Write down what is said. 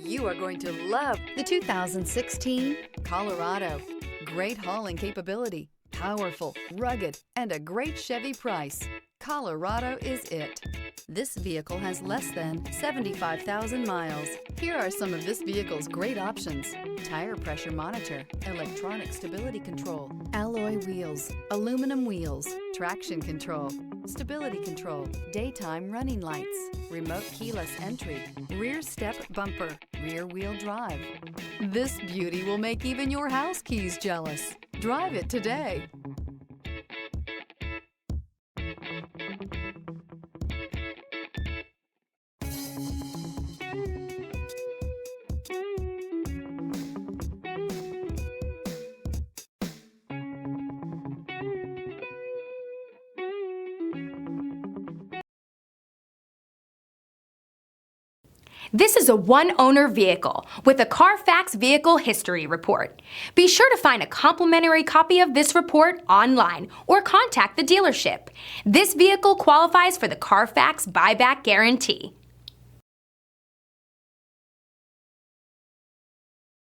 You are going to love the 2016 Colorado. Great hauling capability, powerful, rugged, and a great Chevy price. Colorado is it. This vehicle has less than 75,000 miles. Here are some of this vehicle's great options: tire pressure monitor, electronic stability control, alloy wheels, aluminum wheels, traction control, stability control, daytime running lights, remote keyless entry, rear step bumper, rear wheel drive. This beauty will make even your house keys jealous. Drive it today. This is a one-owner vehicle with a CARFAX Vehicle History Report. Be sure to find a complimentary copy of this report online or contact the dealership. This vehicle qualifies for the CARFAX Buyback Guarantee.